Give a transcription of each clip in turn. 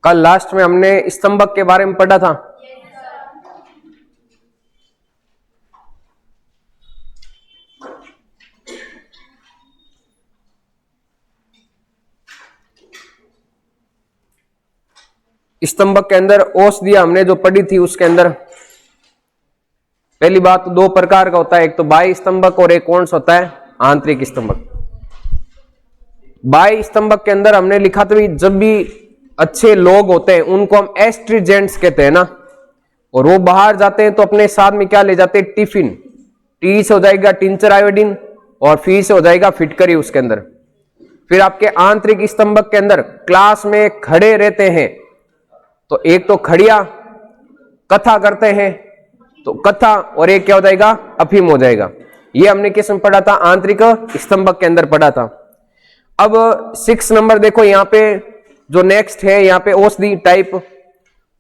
कल लास्ट में हमने स्तंभक के बारे में पढ़ा था। स्तंभक के अंदर औषधियां हमने जो पढ़ी थी, उसके अंदर पहली बात तो दो प्रकार का होता है, एक तो बाह्य स्तंभक और एक कौन सा होता है, आंतरिक स्तंभक। बाह्य स्तंभक के अंदर हमने लिखा था, जब भी अच्छे लोग होते हैं उनको हम एस्ट्रीजेंट्स कहते हैं ना, और वो बाहर जाते हैं तो अपने साथ में क्या ले जाते हैं, टिफिन। टी से हो जाएगा टिंचर आयोडीन और फी से हो जाएगा फिटकरी उसके अंदर। फिर आपके आंतरिक स्तंभक के अंदर क्लास में खड़े रहते हैं, तो एक तो खड़िया कथा करते हैं तो कथा, और एक क्या हो जाएगा, अफीम हो जाएगा। ये हमने किस में पढ़ा था, आंतरिक स्तंभक के अंदर पढ़ा था। अब 6 नंबर देखो, यहाँ पे जो नेक्स्ट है, यहाँ पे औषधि टाइप,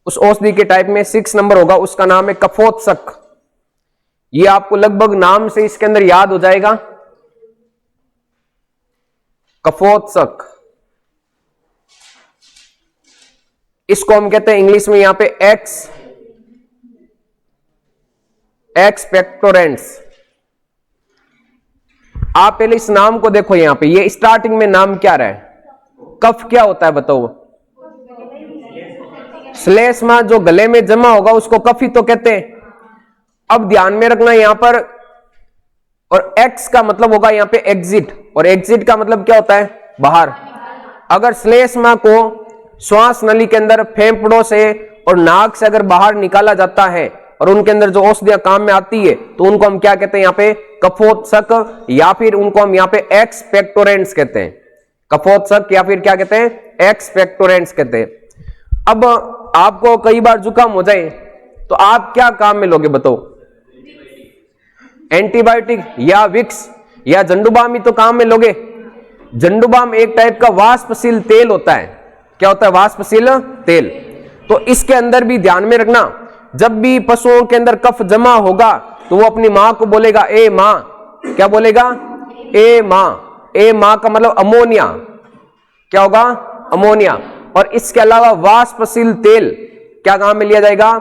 उस औषधि के टाइप में 6 नंबर होगा, उसका नाम है कफोत्सक। ये आपको लगभग नाम से इसके अंदर याद हो जाएगा, कफोत्सक। इसको हम कहते हैं इंग्लिश में यहां पे एक्सपेक्टोरेंट्स। आप पहले इस नाम को देखो, यहां पे ये स्टार्टिंग में नाम क्या रहा है, कफ क्या होता है बताओ, श्लेष्मा जो गले में जमा होगा उसको कफ ही तो कहते हैं। अब ध्यान में रखना यहां पर, और एक्स का मतलब होगा यहां पे एग्जिट, और एग्जिट का मतलब क्या होता है, बाहर। अगर श्लेष्मा को श्वास नली के अंदर फेफड़ों से और नाक से अगर बाहर निकाला जाता है और उनके अंदर जो औषधियां काम में आती है, तो उनको हम क्या कहते हैं यहाँ पे, कफोत्सक, या फिर उनको हम यहाँ पे एक्सपेक्टोरेंट्स कहते हैं। कफोत्सक या फिर क्या कहते हैं, एक्सपेक्टोरेंट्स कहते हैं। अब आपको कई बार जुकाम हो जाए तो आप क्या काम में लोगे बताओ, एंटीबायोटिक या विक्स या झंडुबाम ही तो काम में लोगे। झंडुबाम एक टाइप का वाष्पशील तेल होता है। क्या होता है, वाष्पशील तेल। तो इसके अंदर भी ध्यान में रखना, जब भी पशुओं के अंदर कफ जमा होगा तो वो अपनी मां को बोलेगा ए मां। क्या बोलेगा, ए मां। ए मां का मतलब अमोनिया, क्या होगा, अमोनिया। और इसके अलावा वाष्पशील तेल क्या काम में लिया जाएगा,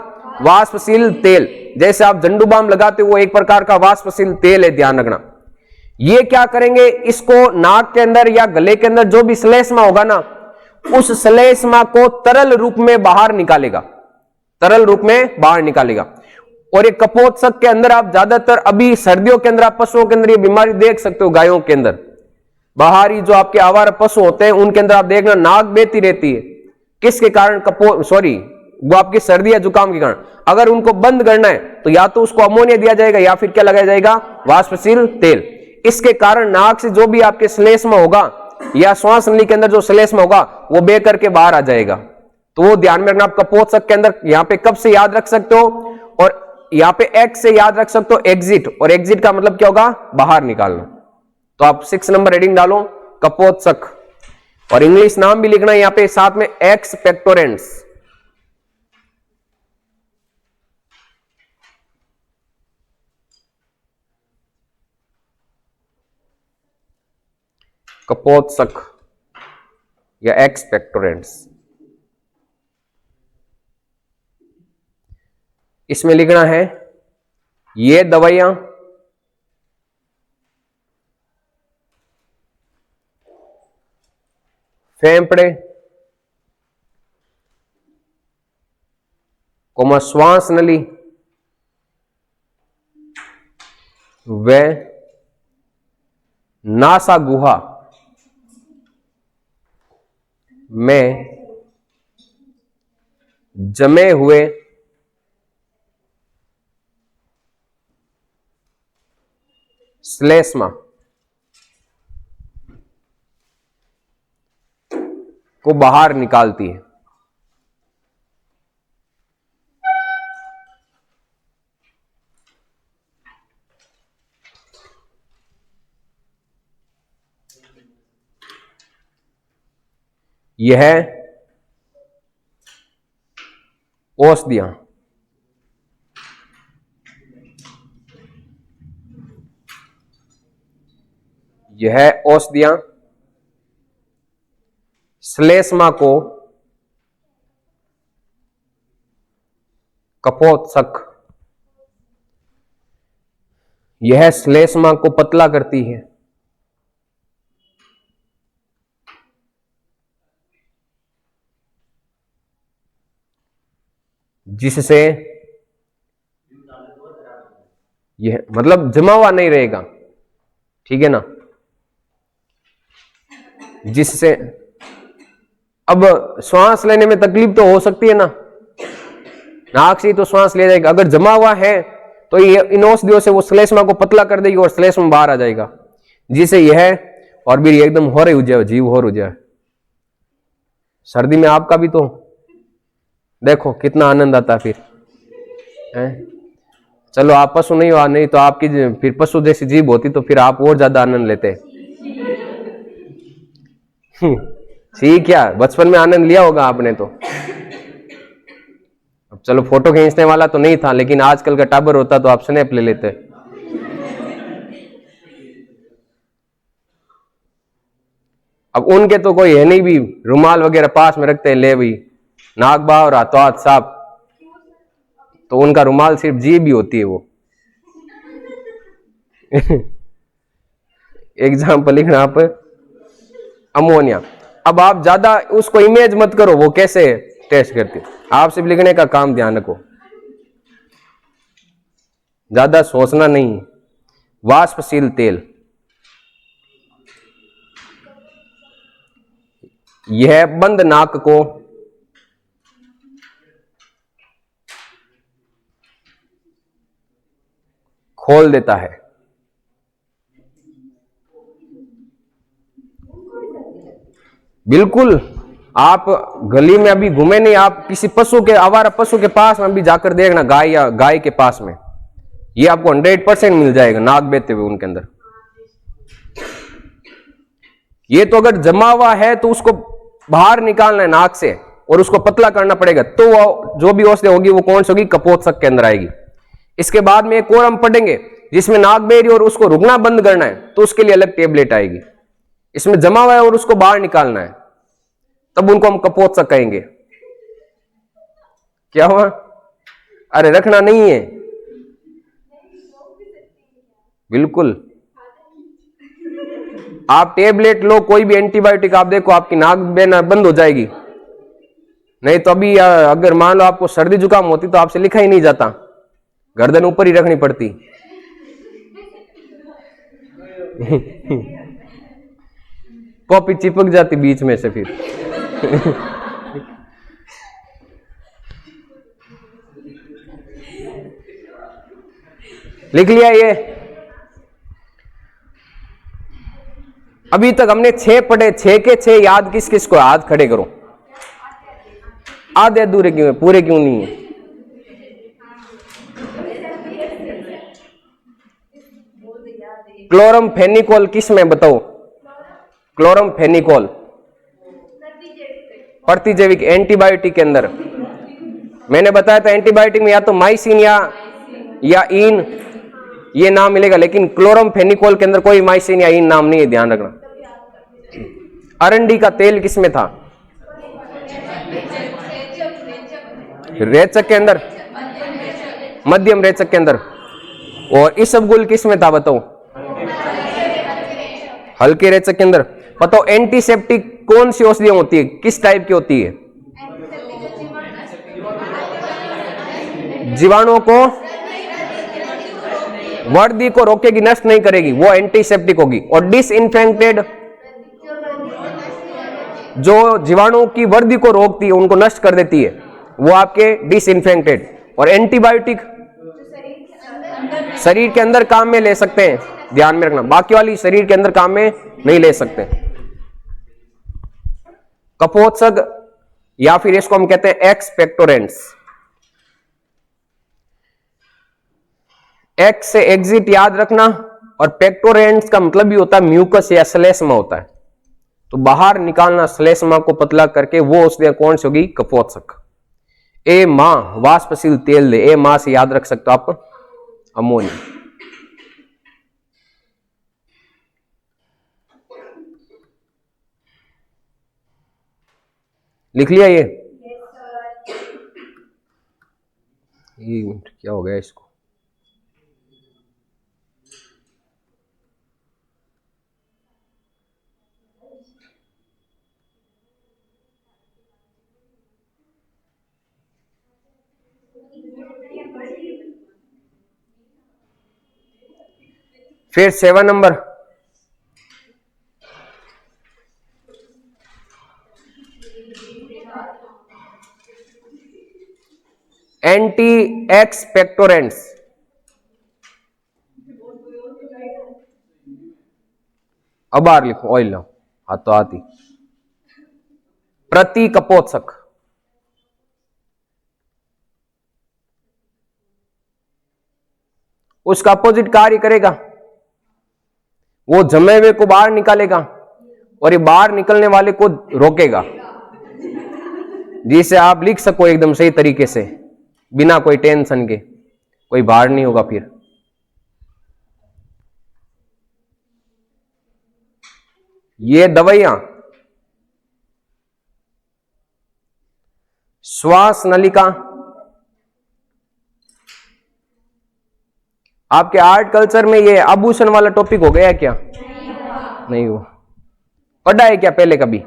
वाष्पशील तेल। जैसे आप झंडुबाम लगाते हो वो एक प्रकार का वाष्पशील तेल है, ध्यान रखना। ये क्या करेंगे, इसको नाक के अंदर या गले के अंदर जो भी श्लेष्मा होगा ना, उस श्लेष्मा को तरल रूप में बाहर निकालेगा, तरल रूप में बाहर निकालेगा। और ये कफोत्सक के अंदर आप ज्यादातर अभी सर्दियों के अंदर आप पशुओं के अंदर ये बीमारी देख सकते हो, गायों के अंदर, बाहरी जो आपके आवारा पशु होते हैं उनके अंदर आप देखना नाक बहती रहती है। किसके कारण, वो आपकी सर्दी या जुकाम के कारण। अगर उनको बंद करना है तो या तो उसको अमोनिया दिया जाएगा या फिर क्या लगाया जाएगा, वाष्पशील तेल। इसके कारण नाक से जो भी आपके श्लेष्मा होगा या श्वास नली के अंदर जो श्लेष्मा होगा वो बह करके बाहर आ जाएगा। तो वो ध्यान में रखना। आप कफोत्सक के अंदर यहाँ पे कब से याद रख सकते हो, और यहाँ पे एक्स से याद रख सकते हो एग्जिट, और एग्जिट का मतलब क्या होगा, बाहर निकालना। तो आप 6 नंबर हेडिंग डालो कफोत्सक, और इंग्लिश नाम भी लिखना यहाँ पे साथ में एक्सपेक्टोरेंट्स। कफोत्सक या एक्सपेक्टोरेंट्स। इसमें लिखना है ये दवाइयां फेफड़े कोमा श्वास नली व नासा गुहा में जमे हुए श्लेष्मा को बाहर निकालती है। यह औषधियां श्लेष्मा को कपोत्सक, यह श्लेष्मा को पतला करती है। जिससे यह मतलब जमा हुआ नहीं रहेगा, ठीक है ना। जिससे अब श्वास लेने में तकलीफ तो हो सकती है ना, नाक से तो श्वास ले जाएगा, अगर जमा हुआ है तो ये इन औषधियों से वो श्लेष्मा को पतला कर देगी और श्लेष्मा बाहर आ जाएगा, जिससे यह और भी एकदम हो रही हो जाए, जीव हो जाए। सर्दी में आपका भी तो देखो कितना आनंद आता फिर है? चलो आप पशु नहीं हो, नहीं तो आपकी फिर पशु जैसी जीभ होती तो फिर आप और ज्यादा आनंद लेते। ठीक, क्या बचपन में आनंद लिया होगा आपने तो। अब चलो फोटो खींचने वाला तो नहीं था, लेकिन आजकल का टाबर होता तो आप स्नैप ले लेते। अब उनके तो कोई है नहीं भी, रुमाल वगैरह पास में रखते हैं, ले भाई नाक बाह और हाथों हाथ साफ, तो उनका रुमाल सिर्फ जीभ भी होती है वो। एग्जाम्पल लिखना आप, अमोनिया। अब आप ज्यादा उसको इमेज मत करो वो कैसे टेस्ट करती, आप सिर्फ लिखने का काम ध्यान रखो, ज्यादा सोचना नहीं। वाष्पशील तेल, यह बंद नाक को खोल देता है। बिल्कुल, आप गली में अभी घूमे नहीं, आप किसी पशु के, आवारा पशु के पास में अभी जाकर देखना, गाय या गाय के पास में, ये आपको 100% मिल जाएगा नाक बेहते हुए उनके अंदर। ये तो अगर जमा हुआ है तो उसको बाहर निकालना है नाक से और उसको पतला करना पड़ेगा, तो वो जो भी औषधि होगी वो कौन सी होगी, कपोत्सक के अंदर आएगी। इसके बाद में एक और हम पढ़ेंगे जिसमें नाक बेरी और उसको रुकना बंद करना है, तो उसके लिए अलग टेबलेट आएगी। इसमें जमा हुआ है और उसको बाहर निकालना है, तब उनको हम कपोत्सक कहेंगे। क्या हुआ? अरे रखना नहीं है, बिल्कुल। आप टेबलेट लो, कोई भी एंटीबायोटिक, आप देखो आपकी नाक बहना बंद हो जाएगी। नहीं तो अभी अगर मान लो आपको सर्दी जुकाम होती तो आपसे लिखा ही नहीं जाता, गर्दन ऊपर ही रखनी पड़ती। कॉपी चिपक जाती बीच में से फिर। लिख लिया ये? अभी तक हमने 6 पढ़े, 6 के 6 याद किस किस को? हाथ खड़े करो। आधे अधूरे क्यों है, पूरे क्यों नहीं है? क्लोरमफेनिकोल किस में बताओ? क्लोरमफेनिकोल प्रतिजैविक एंटीबायोटिक के अंदर। मैंने बताया था एंटीबायोटिक में या तो माइसिन या इन ये नाम मिलेगा, लेकिन क्लोरमफेनिकोल के अंदर कोई माइसिन या इन नाम नहीं है, ध्यान रखना। अरंडी का तेल किसमें था? रेचक के अंदर, मध्यम रेचक के अंदर। और इसबगुल किसमें था बताओ? हल्के रेचक के अंदर। बताओ एंटीसेप्टिक कौन सी औषधियां होती है, किस टाइप की होती है? जीवाणुओं को, वर्दी को रोकेगी, नष्ट नहीं करेगी, वो एंटीसेप्टिक होगी। और डिसइंफेक्टेड, जो जीवाणु की वर्दी को रोकती है, उनको नष्ट कर देती है, वो आपके डिसइंफेक्टेड। और एंटीबायोटिक शरीर के अंदर काम में ले सकते हैं, ध्यान में रखना, बाकी वाली शरीर के अंदर काम में नहीं ले सकते। कपोत्सक या फिर इसको हम कहते हैं एक्सपेक्टोरेंट्स। एक्स से एग्जिट याद रखना, और पेक्टोरेंट्स का मतलब भी होता है म्यूकस या श्लेष्मा होता है, तो बाहर निकालना श्लेष्मा को पतला करके, वो उसमें कौन सी होगी? कपोत्सक। ए मां वाष्पशील तेल दे, ए मां से याद रख सकते हो आप, अमोनिया। लिख लिया ये? एक मिनट, क्या हो गया इसको? फिर 7 नंबर, एंटी एक्सपेक्टोरेंट्स। अब बार लिखो, ऑयल लो, हाथ तो आती। प्रतिकपोत्सक, उसका अपोजिट कार्य करेगा, वो जमे हुए को बाहर निकालेगा और ये बाहर निकलने वाले को रोकेगा, जिसे आप लिख सको एकदम सही तरीके से बिना कोई टेंशन के, कोई भार नहीं होगा। फिर ये दवाइयां श्वास नलिका, आपके आर्ट कल्चर में ये आभूषण वाला टॉपिक हो गया क्या? नहीं हो पढ़ा है क्या पहले कभी?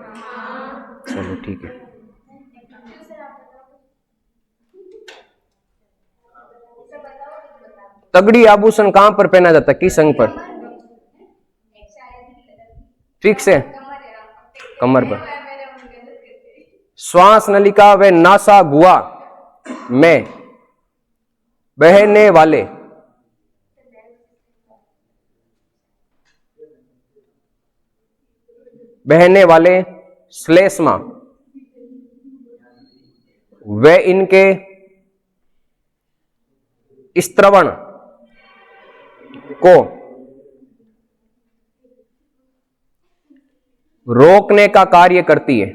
चलो ठीक है। तगड़ी आभूषण कहां पर पहना जाता है, किस अंग पर? फिक्स है, कमर पर। श्वास नलिका व नासा गुहा में बहने वाले श्लेष्मा व इनके स्त्रवण को रोकने का कार्य करती है,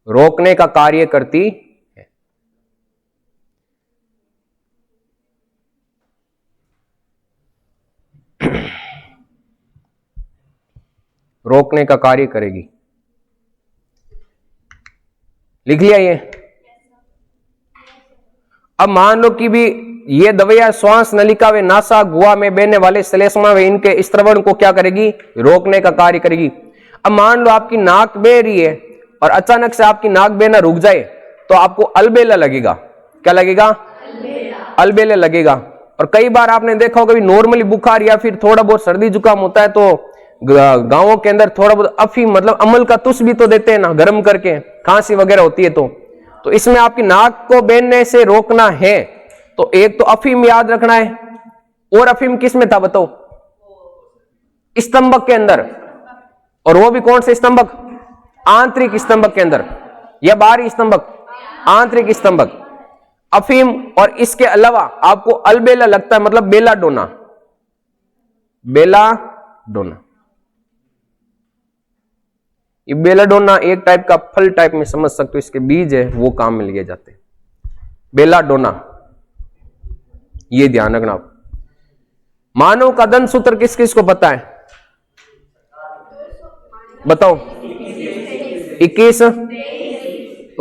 रोकने का कार्य करती है। रोकने का कार्य करेगी। लिख लिया ये? अब मान लो कि भी ये दवाइयां श्वास नलिका व नासा गुहा में बहने वाले श्लेष्मा व इनके स्त्रवण को क्या करेगी? रोकने का कार्य करेगी। अब मान लो आपकी नाक बह रही है और अचानक से आपकी नाक बहना रुक जाए तो आपको अलबेला लगेगा। क्या लगेगा? अलबेला लगेगा। और कई बार आपने देखा होगा नॉर्मली बुखार या फिर थोड़ा बहुत सर्दी जुकाम होता है तो गांवों के अंदर थोड़ा बहुत अफीम मतलब अमल का तुस भी तो देते हैं ना, गर्म करके, खांसी वगैरह होती है तो इसमें आपकी नाक को बहने से रोकना है तो एक तो अफीम याद रखना है। और अफीम किस में था बताओ? स्तंभक के अंदर। और वो भी कौन से स्तंभक? आंतरिक स्तंभक के अंदर या बाहरी स्तंभक? आंतरिक स्तंभक। अफीम और इसके अलावा आपको अलबेला लगता है मतलब बेलाडोना, बेलाडोना। ये बेलाडोना एक टाइप का फल टाइप में समझ सकते हो, इसके बीज है वो काम में लिए जाते हैं। बेलाडोना, ये ध्यान रखना। मानव का दंत सूत्र किस किस को पता है? बताओ। 21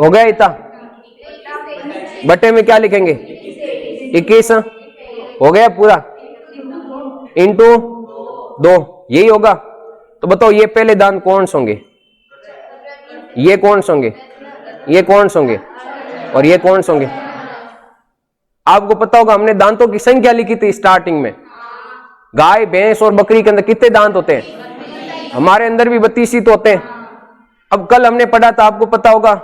हो गया इतना? बटे में क्या लिखेंगे? 21 हो गया पूरा, इंटू 2 यही होगा। तो बताओ ये पहले दांत कौन से होंगे? ये कौन से होंगे? ये कौन से होंगे? और ये कौन से होंगे? आपको पता होगा हमने दांतों की संख्या लिखी थी स्टार्टिंग में। गाय, भैंस और बकरी के अंदर कितने दांत होते हैं? हमारे अंदर भी 32 ही तो होते हैं। अब कल हमने पढ़ा था, आपको पता होगा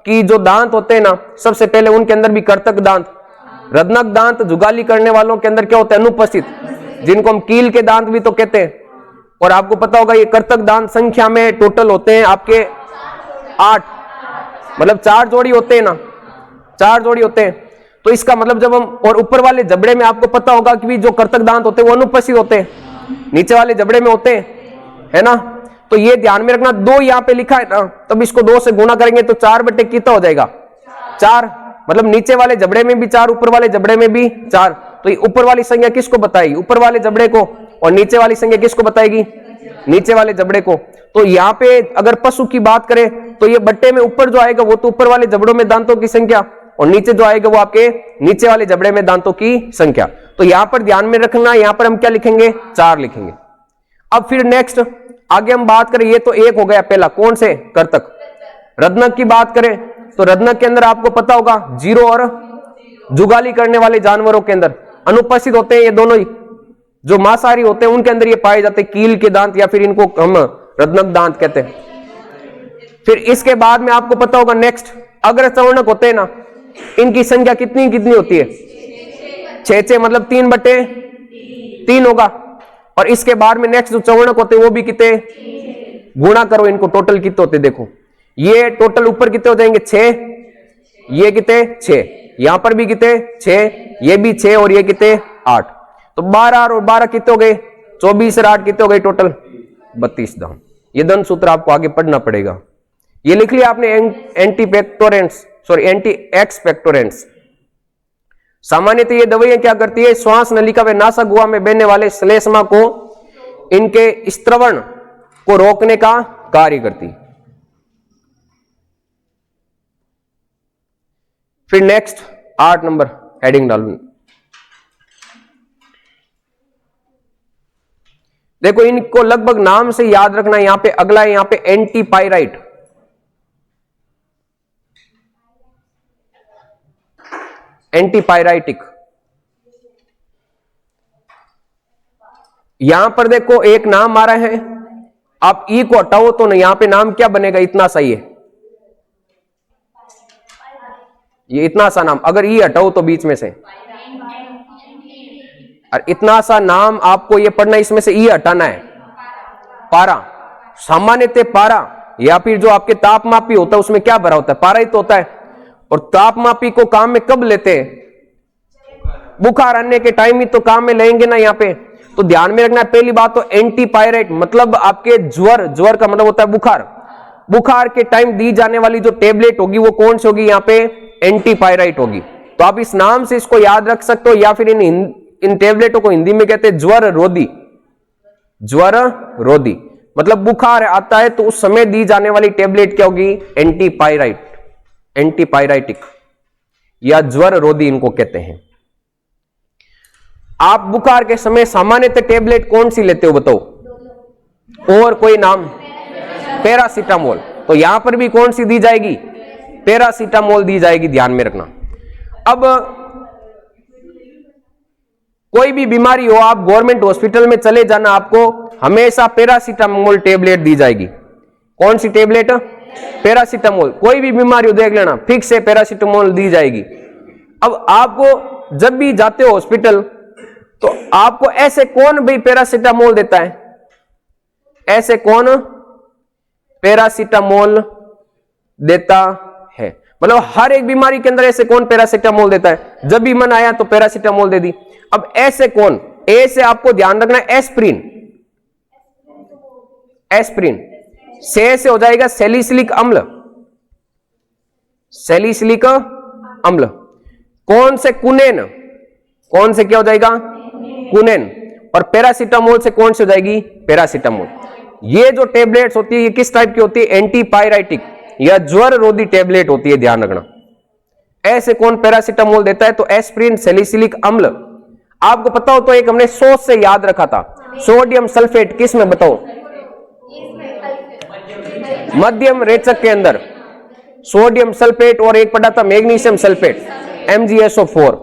कि जो दांत होते हैं ना, सबसे पहले उनके अंदर भी कर्तक दांत, रत्नक दांत जुगाली करने वालों के अंदर क्या होते हैं? अनुपस्थित, जिनको हम कील के दांत भी तो कहते हैं। और आपको पता होगा ये कर्तक दांत संख्या में टोटल होते हैं आपके 8, मतलब 4 जोड़ी होते हैं ना, 4 जोड़ी होते हैं। तो इसका मतलब जब हम, और ऊपर वाले जबड़े में आपको पता होगा कि जो कर्तक दांत होते हैं वो अनुपस्थित होते हैं, नीचे वाले जबड़े में होते हैं, है ना। तो ये ध्यान में रखना, 2 यहाँ पे लिखा है ना, तब इसको 2 से गुणा करेंगे तो 4 बटे कितना हो जाएगा? 4। मतलब नीचे वाले जबड़े में भी 4, ऊपर वाले जबड़े में भी 4। तो ये ऊपर वाली संख्या किसको बताएगी? ऊपर वाले जबड़े को। और नीचे वाली संख्या किसको बताएगी? नीचे वाले जबड़े को। तो यहाँ पे अगर पशु की बात करें तो ये बट्टे में ऊपर जो आएगा वो तो ऊपर वाले जबड़ों में दांतों की संख्या, और नीचे जो आएगा वो आपके नीचे वाले जबड़े में दांतों की संख्या। तो यहां पर ध्यान में रखना, यहां पर हम क्या लिखेंगे, 4 लिखेंगे। अब फिर नेक्स्ट आगे हम बात करें, ये तो एक हो गया पहला, कौन से, कर्तक। रत्नक की बात करें तो रत्नक के अंदर आपको पता होगा जीरो और जुगाली करने वाले जानवरों के अंदर अनुपस्थित होते हैं ये दोनों ही। जो मांसाहारी होते हैं उनके अंदर ये पाए जाते हैं कील के दांत, या फिर इनको हम रत्नक दांत कहते हैं। फिर इसके बाद में आपको पता होगा नेक्स्ट अग्र चवर्णक होते हैं ना, इनकी संख्या कितनी कितनी होती है, 6 मतलब 3/3 होगा। और इसके बाद में नेक्स्ट जो चवर्णक होते हैं वो भी कितने, गुणा करो इनको, टोटल कितने होते देखो, ये टोटल ऊपर कितने हो जाएंगे 6, ये कितने 6, यहां पर भी कितने 6, ये भी 6 और ये कितने 8। तो 12 और 12 कितने हो गए 24 और 8 कितने हो गए टोटल 32 दाम। ये धन सूत्र आपको आगे पढ़ना पड़ेगा। ये लिख लिया आपने एंटी एक्सपेक्टोरेंट्स। सामान्यतः ये दवाइयां क्या करती है, श्वास नलिका व नासा गुहा में बहने वाले श्लेष्मा को इनके स्त्रवण को रोकने का कार्य करती। फिर नेक्स्ट 8 नंबर हेडिंग डालूंगी। देखो इनको लगभग नाम से याद रखना। यहां पे अगला है, यहां पे एंटीपायराइट, एंटीपायराइटिक। यहां पर देखो एक नाम आ रहा है, आप ई को हटाओ तो यहां पे नाम क्या बनेगा, इतना सही है, ये इतना सा नाम, अगर ई हटाओ तो बीच में से, और इतना सा नाम आपको ये पढ़ना, इसमें से ई हटाना है, पारा। सामान्यतः पारा या फिर जो आपके तापमापी होता है उसमें क्या भरा होता है, पारा ही तो होता है। और तापमापी को काम में कब लेते हैं, बुखार आने के टाइम ही तो काम में लेंगे ना यहाँ पे। तो ध्यान में रखना है पहली बात तो एंटीपायराइट मतलब आपके ज्वर, ज्वर का मतलब होता है बुखार, बुखार के टाइम दी जाने वाली जो टेबलेट होगी वो कौन सी होगी, यहाँ पे एंटीपायराइट होगी। तो आप इस नाम से इसको याद रख सकते हो, या फिर इन टेबलेटों को हिंदी में कहते हैं ज्वर रोधी। ज्वर रोधी मतलब बुखार आता है तो उस समय दी जाने वाली टेबलेट क्या होगी, एंटीपायराइट, एंटीपायराइटिक या ज्वर रोधी इनको कहते हैं। आप बुखार के समय सामान्यतः टेबलेट कौन सी लेते हो बताओ, और कोई नाम, पैरासीटामोल। तो यहां पर भी कौन सी दी जाएगी, पैरासीटामोल दी जाएगी, ध्यान में रखना। अब कोई भी बीमारी हो आप गवर्नमेंट हॉस्पिटल में चले जाना, आपको हमेशा पैरासीटामोल टेबलेट दी जाएगी। कौन सी टेबलेट, पैरासीटामोल। कोई भी बीमारी हो देख लेना, फिक्स है पैरासीटामोल दी जाएगी। अब आपको जब भी जाते हो हॉस्पिटल तो आपको ऐसे कौन भाई पैरासीटामोल देता है, ऐसे कौन पैरासीटामोल देता है, मतलब हर एक बीमारी के अंदर ऐसे कौन पैरासीटामोल देता है, जब भी मन आया तो पैरासीटामोल दे दी। अब ऐसे कौन, ए से आपको ध्यान रखना है एस्प्रिन, एस्प्रिन। से हो जाएगा सैलिसिलिक अम्ल, सैलिसिलिक अम्ल। कौन से, कुनेन, कौन से क्या हो जाएगा, कुनेन। और पैरासीटामोल से कौन सी हो जाएगी, पैरासीटामोल। ये जो टेबलेट्स होती है ये किस टाइप की होती है, एंटीपायराइटिक या ज्वर रोधी टेबलेट होती है, ध्यान रखना। ऐसे कौन पैरासीटामोल देता है, तो एस्प्रिन, सैलिसिलिक अम्ल। आपको पता हो तो एक हमने सोच से याद रखा था, सोडियम सल्फेट किस में बताओ, मध्यम रेचक के अंदर सोडियम सल्फेट, और एक पढ़ा था मैग्नीशियम सल्फेट MgSO4,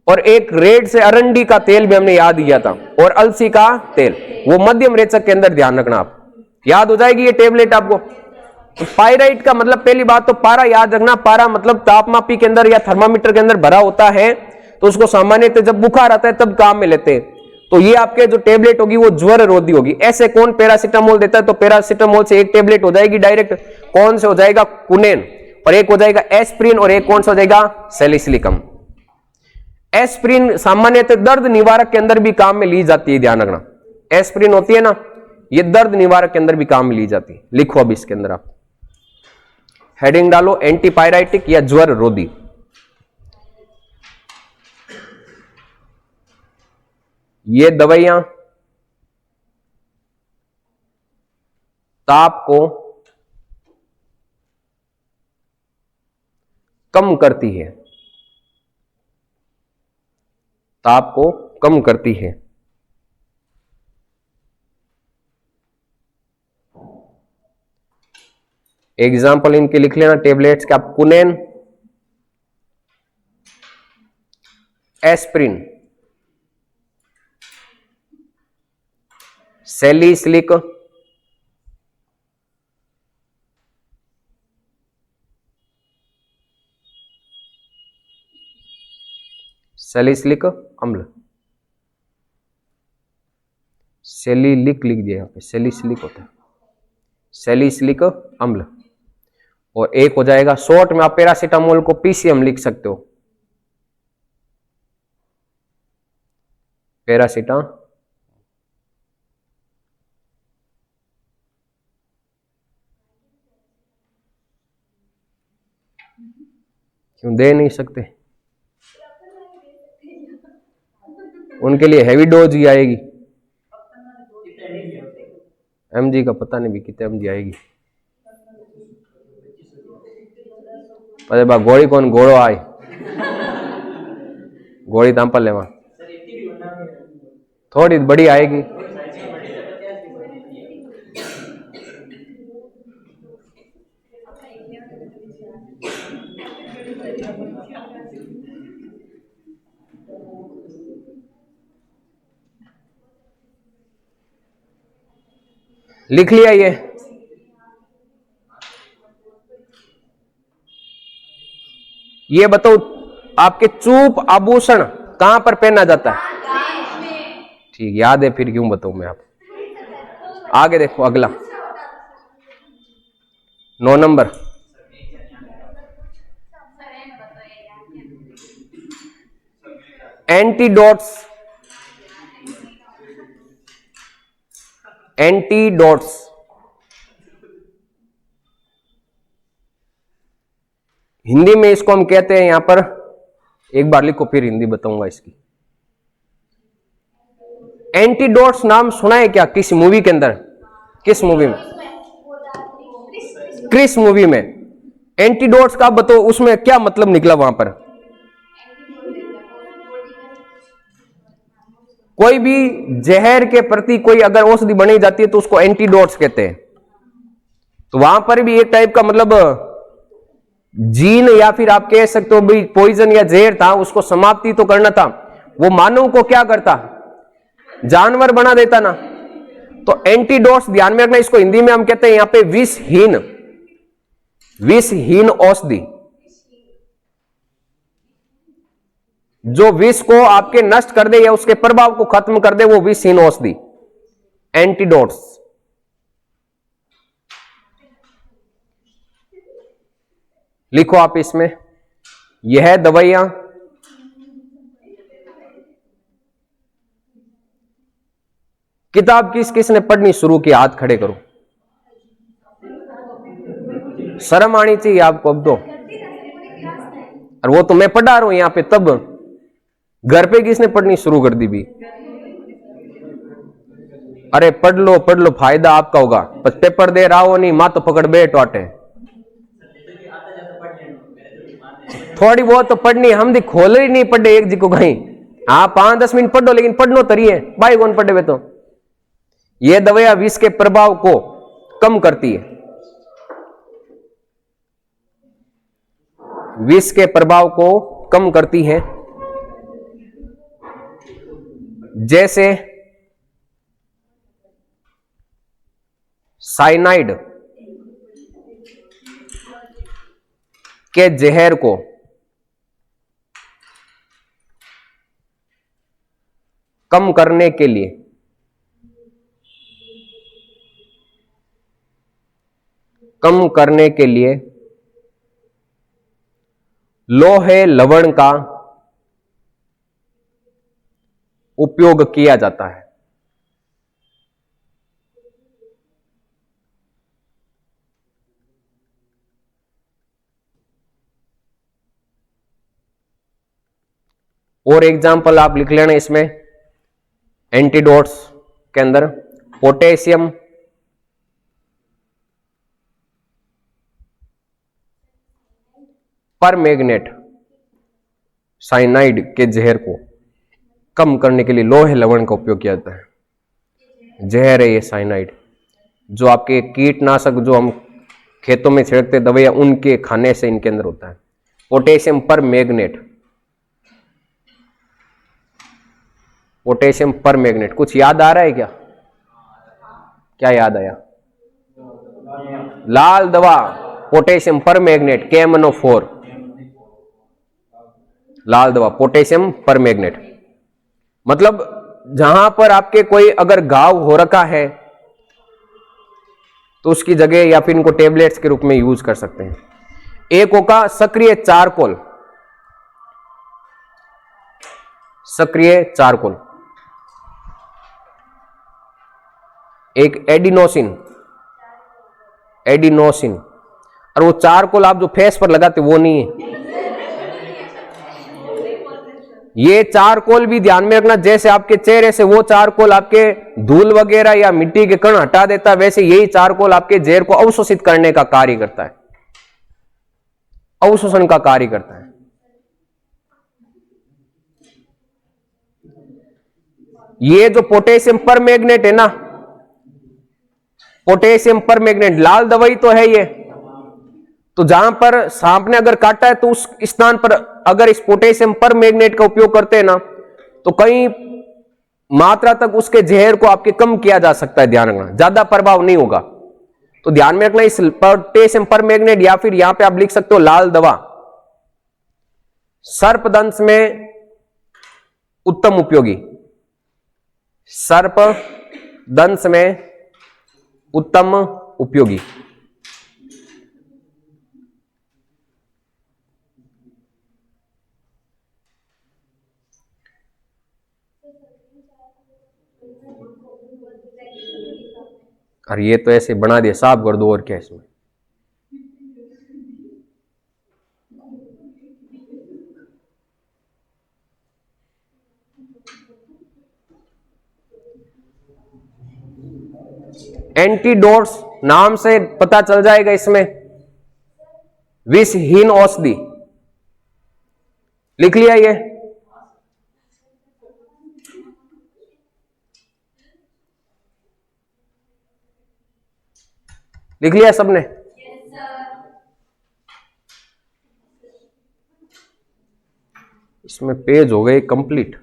और एक रेड से अरंडी का तेल भी हमने याद किया था, और अलसी का तेल, वो मध्यम रेचक के अंदर, ध्यान रखना। आप याद हो जाएगी ये टेबलेट आपको। तो पायराइट का मतलब पहली बात तो पारा याद रखना, पारा मतलब तापमापी के अंदर या थर्मामीटर के अंदर भरा होता है, तो उसको सामान्यतः जब बुखार आता है तब काम में लेते हैं। तो ये आपके जो टेबलेट होगी वो ज्वर रोधी होगी। ऐसे कौन पैरासीटामोल देता है, तो पैरासीटामोल से एक टेबलेट हो जाएगी डायरेक्ट, कौन से हो जाएगा, कुनेन, और एक हो जाएगा एस्प्रिन, और एक कौन सा हो जाएगा, सैलिसिलिकम। एस्प्रिन सामान्यतः दर्द निवारक के अंदर भी काम में ली जाती है, ध्यान रखना। एस्प्रिन होती है ना, ये दर्द निवारक के अंदर भी काम में ली जाती है। लिखो अब इसके अंदर आप हेडिंग डालो, एंटीपायराइटिक या ज्वर रोधी। ये दवाइयां ताप कम करती है, ताप को कम करती है। एग्जाम्पल इनके लिख लेना टेबलेट्स का, पुनेन, एस्प्रिन, सैलिसिलिक, सैलिसिलिक अम्ल, सैलिलिक लिख दिया, यहाँ पे सैलिसिलिक होता है, सैलिसिलिक अम्ल। और एक हो जाएगा शॉर्ट में आप पैरासीटामोल को पीसीएम लिख सकते हो, पैरासीटा। क्यों दे नहीं सकते? उनके लिए हैवी डोज ही आएगी, एमजी का पता नहीं भी कितने एमजी आएगी। अरे बा गोली कौन घोड़ो आए, गोली तांपल ले वहां थोड़ी बड़ी आएगी। लिख लिया ये बताओ आपके चूप आभूषण कहां पर पहना जाता है? ठीक, याद है फिर क्यों बताऊं मैं आप। आगे देखो अगला 9 नंबर, एंटीडोट्स। एंटीडोट्स हिंदी में इसको हम कहते हैं, यहां पर एक बार लिखो फिर हिंदी बताऊंगा इसकी। एंटीडोट्स नाम सुना है क्या किसी मूवी के अंदर? किस मूवी में? क्रिस मूवी में। एंटीडोट्स का बताओ उसमें क्या मतलब निकला वहां पर? कोई भी जहर के प्रति कोई अगर औषधि बनाई जाती है तो उसको एंटीडोट्स कहते हैं। तो वहां पर भी एक टाइप का मतलब जीन या फिर आप कह सकते हो भाई पॉइजन या जहर था, उसको समाप्ति तो करना था। वो मानव को क्या करता? जानवर बना देता ना। तो एंटीडोट्स ध्यान में रखना, इसको हिंदी में हम कहते हैं यहां पे विषहीन, विषहीन औषधि। जो विष को आपके नष्ट कर दे या उसके प्रभाव को खत्म कर दे, वो विषहीन औषधि, एंटीडोट्स। लिखो आप इसमें, यह दवाइयां किताब किस किसने पढ़नी शुरू की? हाथ खड़े करो। शर्म आनी चाहिए आपको अब तो। और वो तो मैं पढ़ा रहा हूं यहां पे, तब घर पे किसने पढ़नी शुरू कर दी भी? अरे पढ़ लो, फायदा आपका होगा। बस पेपर दे रहा हो नहीं, माँ तो पकड़ बैठ आटे। थोड़ी बहुत तो पढ़नी, हम दी खोल ही नहीं पढ़े एक जी को कहीं। हाँ 5-10 मिनट पढ़ लो, लेकिन पढ़नो तरिए भाई कौन पढ़े हुए। तो ये दवाइयां विष के प्रभाव को कम करती है, विष के प्रभाव को कम करती है। जैसे साइनाइड के जहर को कम करने के लिए लोहे लवण का उपयोग किया जाता है। और एग्जाम्पल आप लिख लेना इसमें एंटीडोट्स के अंदर, पोटेशियम, परमैंगनेट साइनाइड के जहर को कम करने के लिए लोहे लवण का उपयोग किया जाता है। जहर है ये साइनाइड, जो आपके कीटनाशक जो हम खेतों में छिड़कते दवाइयां उनके खाने से इनके अंदर होता है। Potassium permanganate, potassium permanganate. कुछ याद आ रहा है क्या? क्या याद आया? लाल दवा पोटेशियम परमैंगनेट KMnO4, लाल दवा पोटेशियम परमैंगनेट। मतलब जहां पर आपके कोई अगर घाव हो रखा है तो उसकी जगह या फिर इनको टेबलेट्स के रूप में यूज कर सकते हैं। एक होगा सक्रिय चारकोल, सक्रिय चारकोल, एक एडिनोसिन, एडिनोसिन। और वो चारकोल आप जो फेस पर लगाते वो नहीं है, ये चारकोल भी ध्यान में रखना। जैसे आपके चेहरे से वो चारकोल आपके धूल वगैरह या मिट्टी के कण हटा देता है, वैसे यही चारकोल आपके जहर को अवशोषित करने का कार्य करता है, अवशोषण का कार्य करता है। ये जो पोटेशियम परमैंगनेट है ना, पोटेशियम परमैंगनेट लाल दवाई तो है ये, तो जहां पर सांप ने अगर काटा है तो उस स्थान पर अगर इस पोटेशियम परमैंगनेट का उपयोग करते हैं ना तो कई मात्रा तक उसके जहर को आपके कम किया जा सकता है। ध्यान रखना, ज्यादा प्रभाव नहीं होगा। तो ध्यान में रखना इस पोटेशियम परमैंगनेट, या फिर यहां पे आप लिख सकते हो लाल दवा, सर्पदंश में उत्तम उपयोगी, सर्पदंश में उत्तम उपयोगी। और ये तो ऐसे बना दिया, साफ कर दो, और क्या इसमें। एंटीडोट्स नाम से पता चल जाएगा, इसमें विषहीन औषधि लिख लिया। ये लिख लिया सबने? इसमें पेज हो गए कंप्लीट।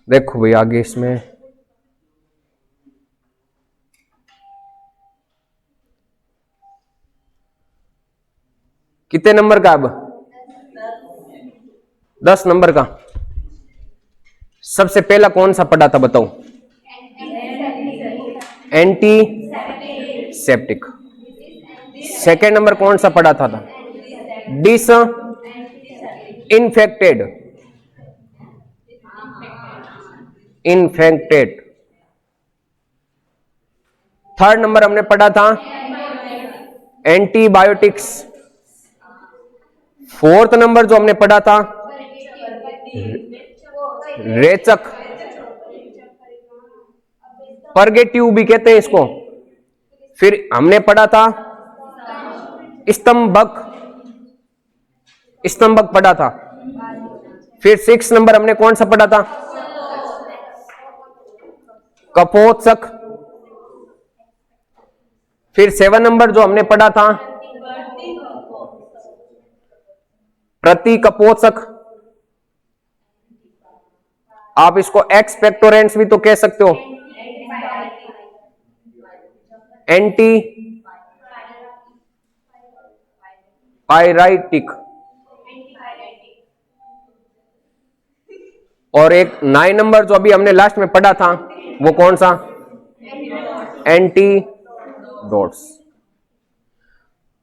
देखो भाई आगे इसमें कितने नंबर का? अब 10 नंबर का। सबसे पहला कौन सा पढ़ा था बताओ? Anti septic. सेकेंड नंबर कौन सा पढ़ा था? Disinfected, infected. Third number हमने पढ़ा था एंटीबायोटिक्स। फोर्थ नंबर जो हमने पढ़ा था रेचक, परगेटिव भी कहते हैं इसको। फिर हमने पढ़ा था स्तंभक, स्तंभक पढ़ा था। फिर 6 नंबर हमने कौन सा पढ़ा था? कपोत्सक। फिर 7 नंबर जो हमने पढ़ा था प्रतिकपोत्सक। आप इसको एक्सपेक्टोरेंट्स भी तो कह सकते हो, एंटी पायराइटिक। और एक 9 नंबर जो अभी हमने लास्ट में पढ़ा था वो कौन सा? एंटीडोट्स।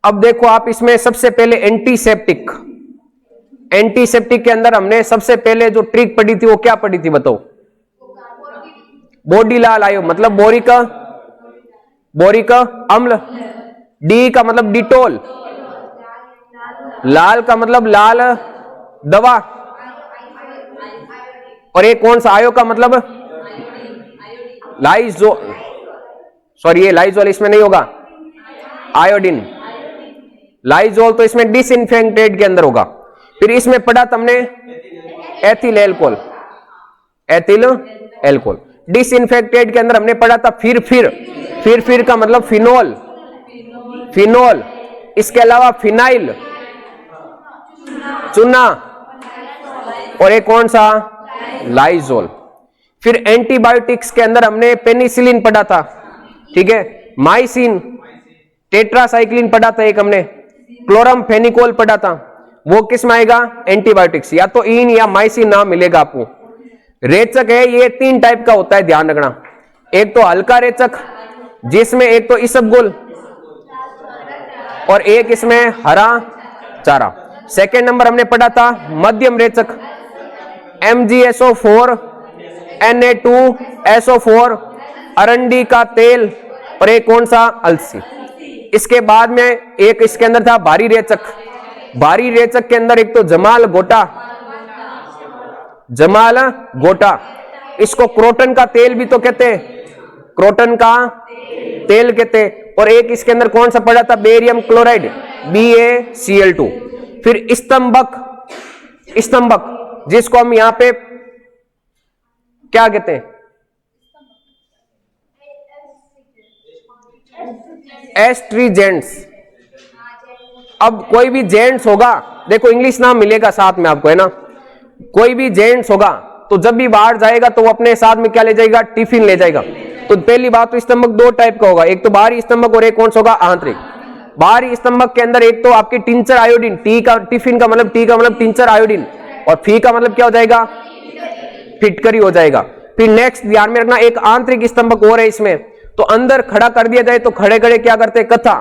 अब देखो आप इसमें सबसे पहले एंटीसेप्टिक, एंटीसेप्टिक के अंदर हमने सबसे पहले जो ट्रिक पढ़ी थी वो क्या पढ़ी थी बताओ? बोडिलाल आयो मतलब बोरिक अम्ल। डी का मतलब डिटोल, लाल का मतलब लाल दवा, और एक कौन सा आयो का मतलब लाइजो, सॉरी ये लाइजोल इसमें नहीं होगा, आयोडीन, लाइजोल तो इसमें डिसइंफेक्टेंट के अंदर होगा। फिर इसमें पढ़ा तुमने ethyl alcohol, ethyl alcohol. Disinfectant के अंदर हमने पढ़ा था फिर का मतलब फिनोल, फिनोल। इसके अलावा फिनाइल, चूना, और एक कौन सा लाइजोल। फिर एंटीबायोटिक्स के अंदर हमने पेनिसिलिन पढ़ा था, ठीक है, माइसिन, टेट्रासाइक्लिन पढ़ा था, एक हमने क्लोरमफेनिकोल पढ़ा था, वो किस में आएगा एंटीबायोटिक्स, या तो इन या माइसिन नाम मिलेगा आपको। रेचक है ये 3 टाइप का होता है, ध्यान रखना। एक तो हल्का रेचक जिसमें एक तो इसबगोल और एक इसमें हरा चारा। सेकेंड नंबर हमने पढ़ा था मध्यम रेचक, MgSO4, Na2SO4, अरंडी का तेल, और एक कौन सा अलसी। इसके बाद में एक इसके अंदर था भारी रेचक। भारी रेचक के अंदर एक तो जमाल गोटा, जमाल गोटा, इसको क्रोटन का तेल भी तो कहते हैं, क्रोटन का तेल कहते हैं। और एक इसके अंदर कौन सा पड़ा था बेरियम क्लोराइड, BaCl2। फिर स्तंभक, स्तंभक जिसको हम यहां पे क्या कहते हैं, एस्ट्रीजेंट्स। अब कोई भी जेंट्स होगा, देखो इंग्लिश नाम मिलेगा साथ में आपको, है ना, कोई भी जेंट्स होगा तो जब भी बाहर जाएगा तो वो अपने साथ में क्या ले जाएगा, टिफिन ले जाएगा। तो पहली बात तो स्तंभक 2 टाइप का होगा, एक तो बाहरी स्तंभक और एक कौन सा होगा आंतरिक। बाहरी स्तंभक के अंदर एक तो आपकी टिंचर आयोडीन, टी का टिफिन का मतलब, टी का मतलब टिंचर आयोडीन, और फी का मतलब क्या हो जाएगा, फिटकरी हो जाएगा। फिर नेक्स्ट ध्यान में रखना एक आंतरिक स्तंभक और है इसमें, तो अंदर खड़ा कर दिया जाए तो खड़े खड़े क्या करते हैं, कथा,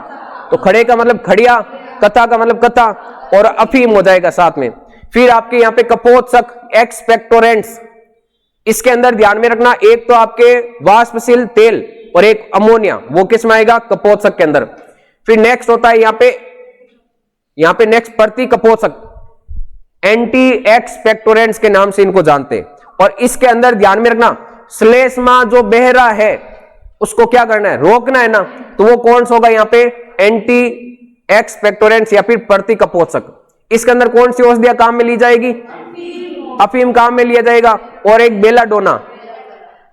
तो खड़े का मतलब खड़िया, कथा का मतलब कथा, और अफीम हो जाएगा साथ में। फिर आपके यहाँ पे कपोत्सक, एक्सपेक्टोरेंट्स, इसके अंदर ध्यान में रखना एक तो आपके वाष्पशील तेल और एक अमोनिया, वो किस में आएगा, कपोत्सक के अंदर। फिर नेक्स्ट होता है यहाँ पे नेक्स्ट प्रति कपोत्सक, एंटी एक्सपेक्टोरेंट्स के नाम से इनको जानते हैं। और इसके अंदर ध्यान में रखना श्लेष्मा जो बह रहा है उसको क्या करना है, रोकना है ना, तो वो कौन सा होगा यहाँ पे, एंटी एक्सपेक्टोरेंट्स या फिर प्रति कपोत्सक। इसके अंदर कौन सी औषधियां काम में ली जाएगी, अफीम काम में लिया जाएगा, और एक बेलाडोना।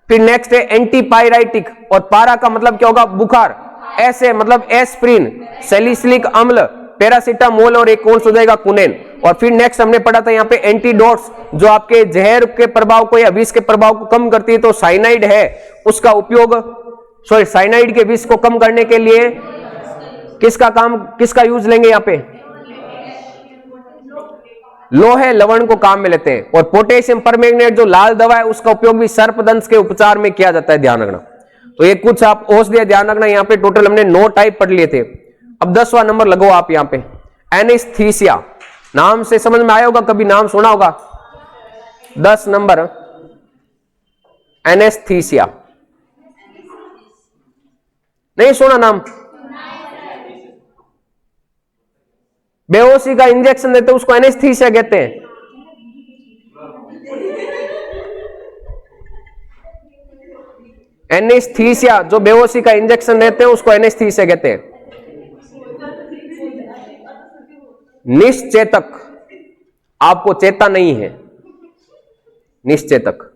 फिर नेक्स्ट है एंटीपायराइटिक, और पारा का मतलब क्या होगा, बुखार, ऐसे मतलब एस्प्रिन, सैलिसिलिक अम्ल, पैरासीटामोल, और एक कौन सा हो जाएगा, कुनेन। और फिर नेक्स्ट हमने पढ़ा था यहाँ पे एंटीडोट्स, जो आपके जहर के प्रभाव को या विष के प्रभाव को कम करती है, तो साइनाइड है उसका उपयोग, सॉरी साइनाइड के विष को कम करने के लिए किसका यूज लेंगे यहाँ पे, लोहे लवण को काम में लेते हैं। और पोटेशियम परमैंगनेट जो लाल दवा है उसका उपयोग भी सर्पदंश के उपचार में किया जाता है, ध्यान रखना। तो ये कुछ आप औषधियां ध्यान रखना, यहाँ पे टोटल हमने 9 टाइप पढ़ लिए थे। अब 10वां नंबर लगाओ आप यहाँ पे, एनेस्थीसिया। नाम से समझ में आया होगा, कभी नाम सुना होगा। 10 नंबर एनेस्थीसिया, नहीं सुना नाम, बेहोशी का इंजेक्शन देते हैं उसको एनेस्थीसिया कहते हैं। एनेस्थीसिया, जो बेहोशी का इंजेक्शन देते हैं उसको एनेस्थीसिया कहते हैं। निश्चेतक, आपको चेता नहीं है, निश्चेतक।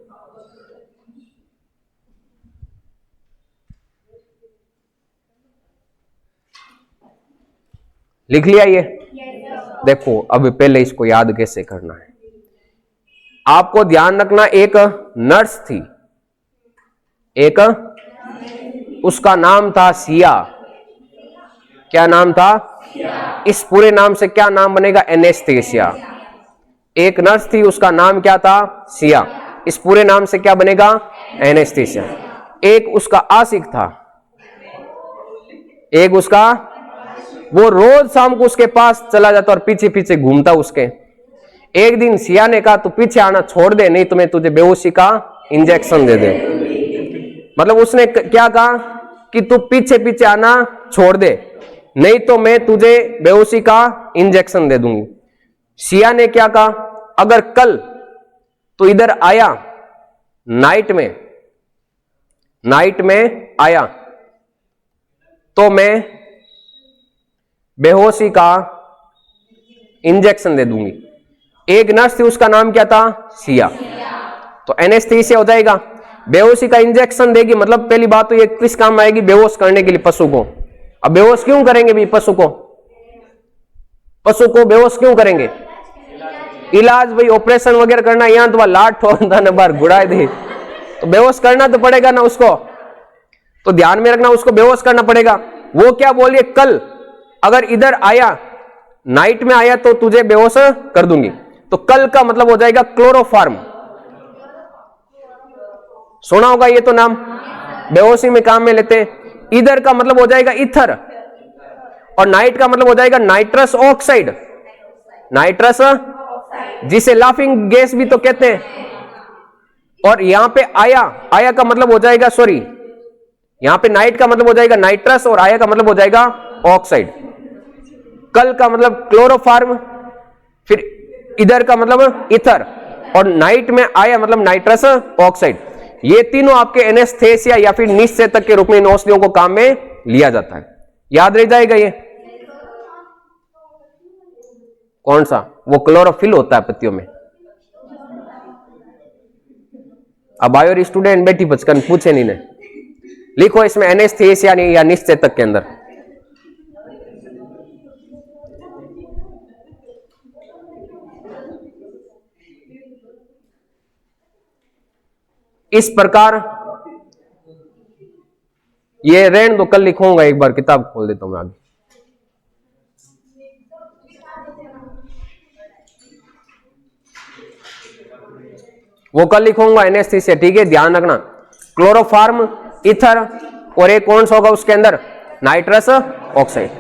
लिख लिया ये, देखो अब पहले इसको याद कैसे करना है। आपको ध्यान रखना एक नर्स थी, एक उसका नाम था सिया। क्या नाम था, इस पूरे नाम से क्या नाम बनेगा, एनेस्थीसिया। एक नर्स थी उसका नाम क्या था, सिया, इस पूरे नाम से क्या बनेगा, एनेस्थीसिया। एक उसका आशिक था, एक उसका, वो रोज शाम को उसके पास चला जाता और पीछे पीछे घूमता उसके। एक दिन सिया ने कहा तू पीछे आना छोड़ दे, नहीं तो मैं तुझे बेहोशी का इंजेक्शन दे दे। मतलब उसने क्या कहा कि तू पीछे पीछे आना छोड़ दे, नहीं तो मैं तुझे बेहोशी का इंजेक्शन दे दूंगी। सिया ने क्या कहा, अगर कल तो इधर आया, नाइट में आया, तो मैं बेहोशी का इंजेक्शन दे दूंगी। एक नर्स थी, उसका नाम क्या था? सिया। तो एनेस्थीसिया हो जाएगा। बेहोशी का इंजेक्शन देगी, मतलब पहली बात तो ये किस काम आएगी? बेहोश करने के लिए पशु को। अब बेहोश क्यों करेंगे भी पशु को बेहोश क्यों करेंगे? इलाज भाई, ऑपरेशन वगैरह करना, यहां तो लाट ठोकता ना बाहर गुड़ाए दे, तो बेहोश करना तो पड़ेगा ना उसको। तो ध्यान में रखना, उसको बेहोश करना पड़ेगा। वो क्या बोलिए, कल अगर इधर आया, नाइट में आया, तो तुझे बेहोश कर दूंगी। तो कल का मतलब हो जाएगा क्लोरोफॉर्म। सुना होगा ये तो नाम, बेहोशी में काम में लेते हैं। इधर का मतलब हो जाएगा ईथर, और नाइट का मतलब हो जाएगा नाइट्रस ऑक्साइड, नाइट्रस, जिसे लाफिंग गैस भी तो कहते हैं। और यहां पे आया का मतलब हो जाएगा, सॉरी, यहां पे नाइट का मतलब हो जाएगा नाइट्रस, और आया का मतलब हो जाएगा ऑक्साइड। कल का मतलब क्लोरोफॉर्म, फिर इधर का मतलब ईथर, और नाइट में आया मतलब नाइट्रस ऑक्साइड। ये तीनों आपके एनेस्थेसिया या फिर निश्चेतक के रूप में इन औषधियों को काम में लिया जाता है। याद रह जाएगा ये। कौन सा? वो क्लोरोफिल होता है पत्तियों में। अब बायो स्टूडेंट बैठी बचकन पूछे नहीं ने, लिखो इसमें एनेस्थेसिया नहीं या निश्चेतक के अंदर। इस प्रकार ये रहने दो, कल लिखूंगा, एक बार किताब खोल देता हूं मैं आगे। वो कल लिखूंगा एनेस्थीसिया, ठीक है, ध्यान रखना। क्लोरोफॉर्म, ईथर, और एक कौन सा होगा उसके अंदर? Nitrous oxide.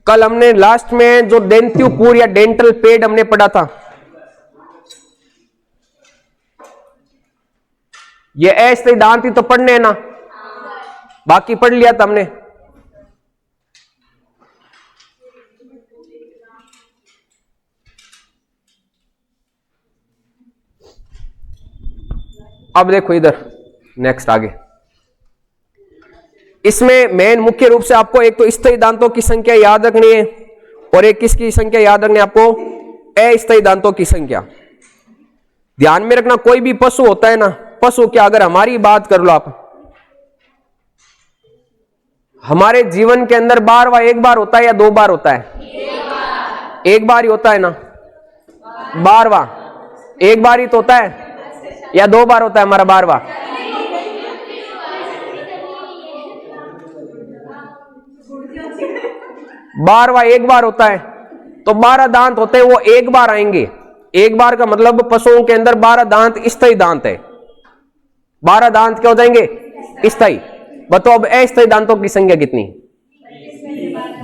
कल हमने लास्ट में जो डेंत्यूपुर या डेंटल पेड हमने पढ़ा था, ये अस्थायी दांत ही तो पढ़ने है ना, बाकी पढ़ लिया था हमने। अब देखो इधर नेक्स्ट आगे, इसमें मेन मुख्य रूप से आपको एक तो स्थायी दांतों की संख्या याद रखनी है, और एक किसकी संख्या याद रखनी है आपको? अस्थायी दांतों की संख्या। ध्यान में रखना, कोई भी पशु होता है ना, पशु क्या, अगर हमारी बात कर लो आप, हमारे जीवन के अंदर बारवा एक बार होता है या दो बार होता है? एक बार ही होता है ना, बारवा एक बार ही तो होता है, या दो बार होता है हमारा बारवा? बारवा एक बार होता है। तो 12 दांत होते हैं, वो एक बार आएंगे। एक बार का मतलब पशुओं के अंदर 12 दांत स्थायी दांत है। 12 दांत क्या हो जाएंगे? स्थायी। बताओ अब अस्थायी दांतों की संख्या कितनी?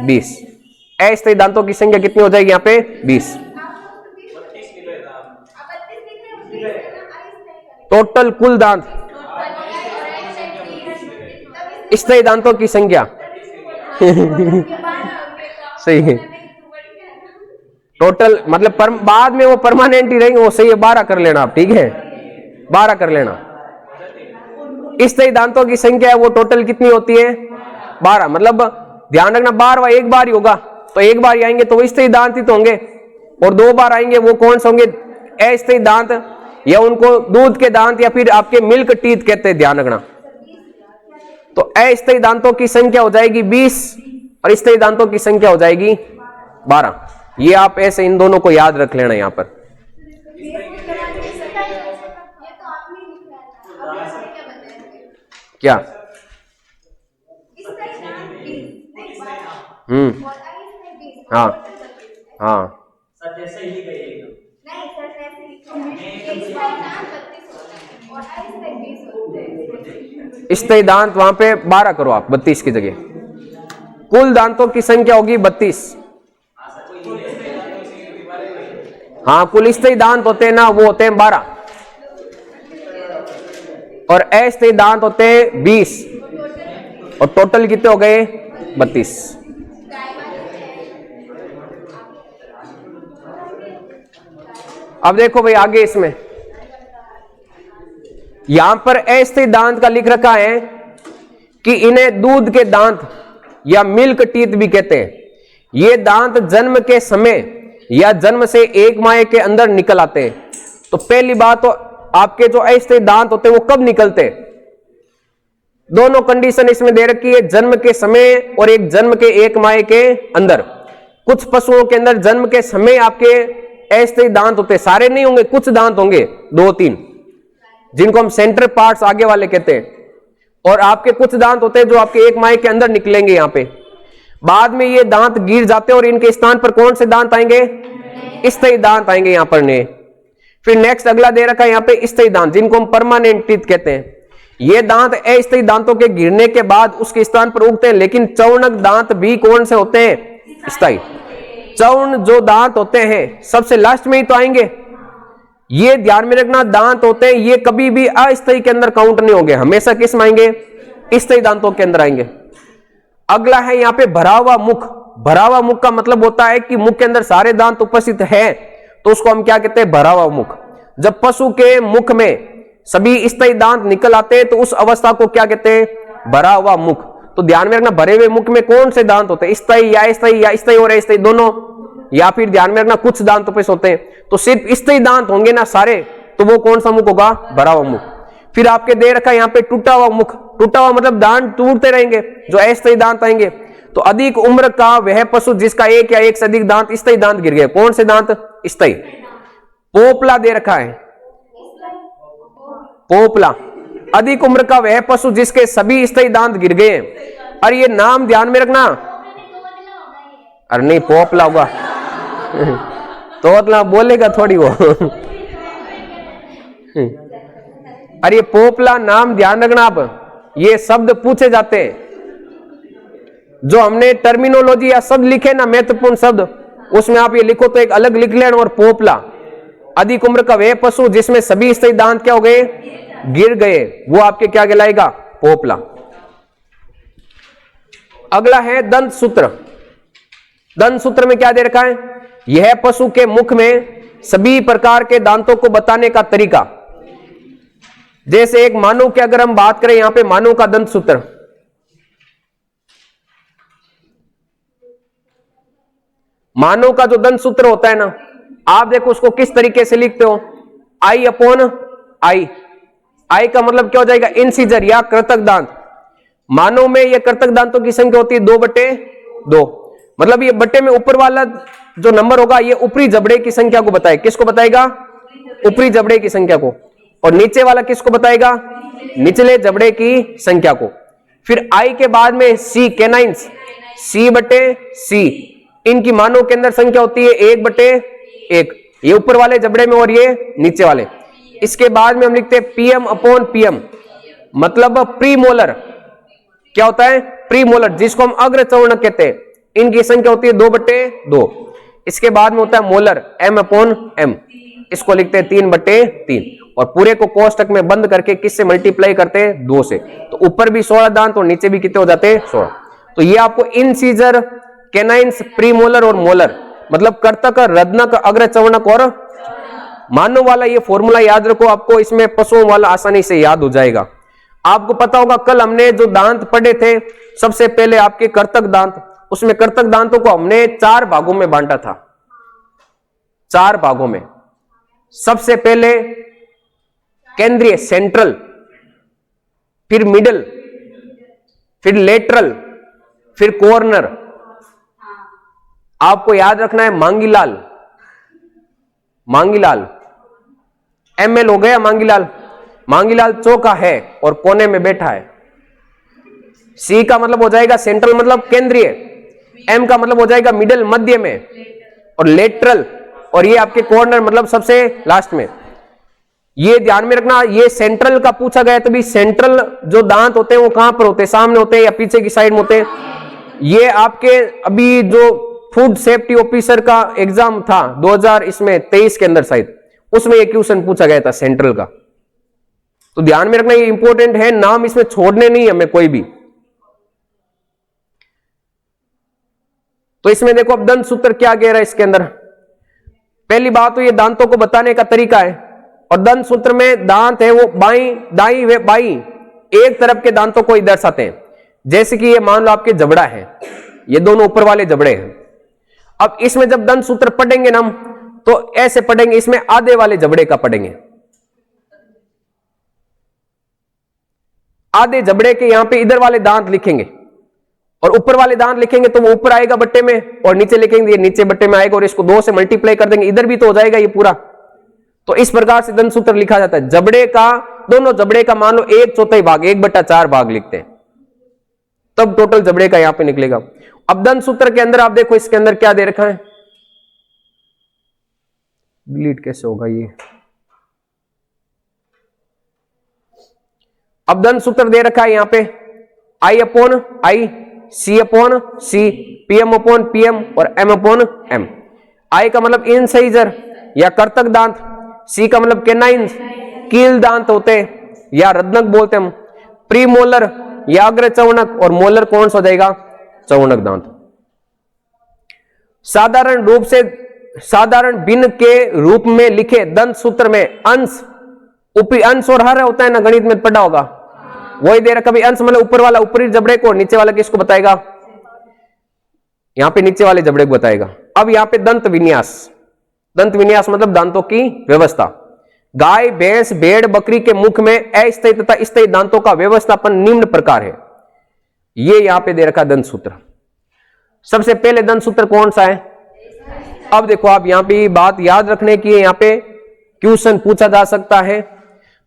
20। अस्थायी दांतों की संख्या कितनी हो जाएगी यहाँ पे? 20। टोटल कुल दांत, स्थायी दांतों की संख्या सही है। टोटल मतलब बाद में वो परमानेंट ही रहेंगे, वो सही है। 12 कर लेना आप, ठीक है, 12 कर लेना। स्थायी दांतों की संख्या है वो टोटल कितनी होती है? 12। मतलब ध्यान रखना, 12वां एक बार ही होगा, तो एक बार ही आएंगे तो वो स्थायी दांत ही तो होंगे, और 2 बार आएंगे वो कौन से होंगे? अस्थायी दांत, या उनको दूध के दांत या फिर आपके मिल्क टीथ कहते हैं। ध्यान रखना, तो अस्थायी दांतों की संख्या हो जाएगी 20 और स्थायी दांतों की संख्या हो जाएगी 12। ये आप ऐसे इन दोनों को याद रख लेना। यहां पर क्या? हाँ हाँ, स्थायी दांत वहां पे 12 करो आप, 32 की जगह। कुल दांतों की संख्या होगी 32। हाँ, कुल स्थायी दांत होते हैं ना, वो होते हैं 12, और अस्थायी दांत होते हैं 20। और टोटल कितने हो गए 32। अब देखो भाई आगे इसमें यहां पर अस्थायी दांत का लिख रखा है कि इन्हें दूध के दांत या मिल्क टीथ भी कहते हैं। ये दांत जन्म के समय या जन्म से 1 माह के अंदर निकल आते हैं। तो पहली बात तो आपके जो अस्थायी दांत होते हैं वो कब निकलते हैं? दोनों कंडीशन इसमें दे रखी है, जन्म के समय और एक जन्म के 1 माह के अंदर। कुछ पशुओं के अंदर जन्म के समय आपके अस्थायी दांत होते हैं, सारे नहीं होंगे, कुछ दांत होंगे 2-3 जिनको हम सेंटर पार्ट्स आगे वाले कहते हैं, और आपके कुछ दांत होते हैं जो आपके 1 माह के अंदर निकलेंगे। यहां पे बाद में ये दांत गिर जाते हैं और इनके स्थान पर कौन से दांत आएंगे? स्थायी दांत आएंगे यहां पर ने। फिर नेक्स्ट अगला दे रखा है यहां पे स्थायी दांत, जिनको हम परमानेंट टीथ कहते हैं। ये दांत अस्थायी दांतों के गिरने के बाद उसके स्थान पर उगते हैं, लेकिन चौर्णक दांत भी कौन से होते हैं? स्थायी। चौर्ण जो दांत होते हैं सबसे लास्ट में ही तो आएंगे। ये ध्यान में रखना, दांत होते हैं ये कभी भी अस्थायी के अंदर काउंट नहीं होंगे, हमेशा किस में आएंगे? स्थायी दांतों के अंदर आएंगे। अगला है यहां पे भरा हुआ मुख। भरा हुआ मुख का मतलब होता है कि मुख के अंदर सारे दांत उपस्थित हैं, तो उसको हम क्या कहते हैं? भरा हुआ मुख। जब पशु के मुख में सभी स्थायी दांत निकल आते हैं तो उस अवस्था को क्या कहते हैं? भरा हुआ मुख। तो ध्यान में रखना, भरे हुए मुख में कौन से दांत होते हैं? स्थायी या अस्थायी, या स्थायी और अस्थायी दोनों, या फिर ध्यान में रखना कुछ दांत उपस्थित होते हैं। तो सिर्फ स्थायी दांत होंगे ना सारे, तो वो कौन सा मुख होगा? भरा हुआ मुख। फिर आपके दे रखा है यहाँ पे टूटा हुआ मुख। टूटा हुआ मतलब दांत टूटते रहेंगे, जो अस्थायी दांत आएंगे। तो अधिक उम्र का वह पशु जिसका एक या एक से अधिक दांत स्थायी दांत गिर गए। कौन से दांत? स्थायी। पोपला दे रखा है, पोपला। अधिक उम्र का वह पशु जिसके सभी स्थायी दांत गिर गए। और ये नाम ध्यान में रखना, अरे नहीं पोपला होगा तो बोलेगा थोड़ी वो अरे ये पोपला नाम ध्यान रखना। आप ये शब्द पूछे जाते हैं, जो हमने टर्मिनोलॉजी या शब्द लिखे ना महत्वपूर्ण शब्द, उसमें आप ये लिखो तो एक अलग लिख लेना। और पोपला, अधिक उम्र का वह पशु जिसमें सभी स्थायी दांत क्या हो गए? गिर गए, वो आपके क्या कहलाएगा? पोपला। अगला है दंत सूत्र। दंत सूत्र में क्या दे रखा है? यह पशु के मुख में सभी प्रकार के दांतों को बताने का तरीका। जैसे एक मानव की अगर हम बात करें, यहां पे मानव का दंत सूत्र, मानव का जो दंत सूत्र होता है ना, आप देखो उसको किस तरीके से लिखते हो? आई अपॉन आई। आई का मतलब क्या हो जाएगा? इंसीजर या कृतक दांत। मानव में यह कृतक दांतों की संख्या होती है 2/2। मतलब ये बट्टे में ऊपर वाला जो नंबर होगा ये ऊपरी जबड़े की संख्या को बताएगा। किसको बताएगा? ऊपरी जबड़े की संख्या को। और नीचे वाला किसको बताएगा? निचले जबड़े की संख्या को। फिर आई के बाद में सी, कैनाइंस, C/C। इनकी मानव के अंदर संख्या होती है 1/1, ये ऊपर वाले जबड़े में और ये नीचे वाले। इसके बाद में हम लिखते हैं PM/PM, मतलब प्रीमोलर। क्या होता है? प्रीमोलर, जिसको हम अग्रचौर्णक कहते हैं। इनकी संख्या होती है 2/2। इसके बाद में होता है मोलर, M/M, इसको लिखते हैं 3/3। और पूरे को कोष्टक में बंद करके किससे मल्टीप्लाई करते हैं? 2 से। तो ऊपर भी 16 दांत और नीचे भी कितने हो जाते हैं? 16। तो ये आपको इंसीजर, कैनाइंस, प्रीमोलर और मोलर, मतलब कर्तक, रत्नक, अग्रचौर्णक और मानव वाला ये फॉर्मूला याद रखो। आपको इसमें पशुओं वाला आसानी से याद हो जाएगा। आपको पता होगा कल हमने जो दांत पढ़े थे, सबसे पहले आपके कर्तक दांत, उसमें कर्तक दांतों को हमने 4 भागों में बांटा था। 4 भागों में। सबसे पहले केंद्रीय, सेंट्रल, फिर मिडल, फिर लेटरल, फिर कॉर्नर। आपको याद रखना है मांगीलाल। मांगीलाल ML हो गया। मांगीलाल, मांगीलाल चौका है और कोने में बैठा है। C का मतलब हो जाएगा सेंट्रल, मतलब केंद्रीय। M का मतलब हो जाएगा मिडल, मध्य में। और लेटरल, और ये आपके कॉर्नर, मतलब सबसे लास्ट में। ये ध्यान में रखना, ये सेंट्रल का पूछा गया, तभी सेंट्रल जो दांत होते हैं वो कहां पर होते हैं? सामने होते हैं या पीछे की साइड में होते हैं? ये आपके अभी जो फूड सेफ्टी ऑफिसर का एग्जाम था 2023 के अंदर शायद, उसमें ये क्वेश्चन पूछा गया था सेंट्रल का। तो ध्यान में रखना, ये इंपॉर्टेंट है, नाम इसमें छोड़ने नहीं हमें कोई भी। तो इसमें देखो अब दंत सूत्र क्या कह रहा है इसके अंदर। पहली बात तो ये दांतों को बताने का तरीका है, और दंत सूत्र में दांत है वो बाई दाई व बाई एक तरफ के दांतों को ही दर्शाते हैं। जैसे कि ये मान लो आपके जबड़ा है, ये दोनों ऊपर वाले जबड़े हैं। अब इसमें जब दंत सूत्र पढ़ेंगे ना हम, तो ऐसे पढ़ेंगे, इसमें आधे वाले जबड़े का पढ़ेंगे, आधे जबड़े के यहां पे इधर वाले दांत लिखेंगे, और ऊपर वाले दांत लिखेंगे तो वो ऊपर आएगा बट्टे में, और नीचे लिखेंगे ये नीचे बट्टे में आएगा, और इसको 2 से मल्टीप्लाई कर देंगे, इधर भी तो हो जाएगा ये पूरा। तो इस प्रकार से दंत सूत्र लिखा जाता है। जबड़े का, दोनों जबड़े का मान लो 1/4 भाग, 1/4 भाग लिखते हैं, तब टोटल जबड़े का यहां पे निकलेगा। अब दंत सूत्र के अंदर आप देखो इसके अंदर क्या दे रखा है, डिलीट कैसे होगा ये। अब दंत सूत्र दे रखा है यहां पे I/I, C/C, PM/PM और M/M। I का मतलब इंसाइजर या कर्तक दांत, C का मतलब कैनाइन कील दांत होते हैं या रत्नक बोलते हैं हम, प्रीमोलर या अग्र चौणक, और मोलर कौन सा हो जाएगा, चौणक दांत। साधारण रूप से, साधारण भिन्न के रूप में लिखे दंत सूत्र में अंश, अंश और हर होता है ना, गणित में पढ़ा होगा, वही दे रखा। कभी अंश मतलब ऊपर वाला ऊपरी जबड़े को, नीचे वाला किसको बताएगा, यहां पे नीचे वाले जबड़े को बताएगा। अब यहां पे दंत विन्यास, दंत विन्यास मतलब दांतों की व्यवस्था। गाय, भैंस, भेड़, बकरी के मुख में अस्थायी तथा स्थायी दांतों का व्यवस्थापन निम्न प्रकार है। ये यहां पे दे रखा दंत सूत्र। सबसे पहले दंत सूत्र कौन सा है। अब देखो आप यहां पे बात याद रखने की है, यहां पे क्वेश्चन पूछा जा सकता है,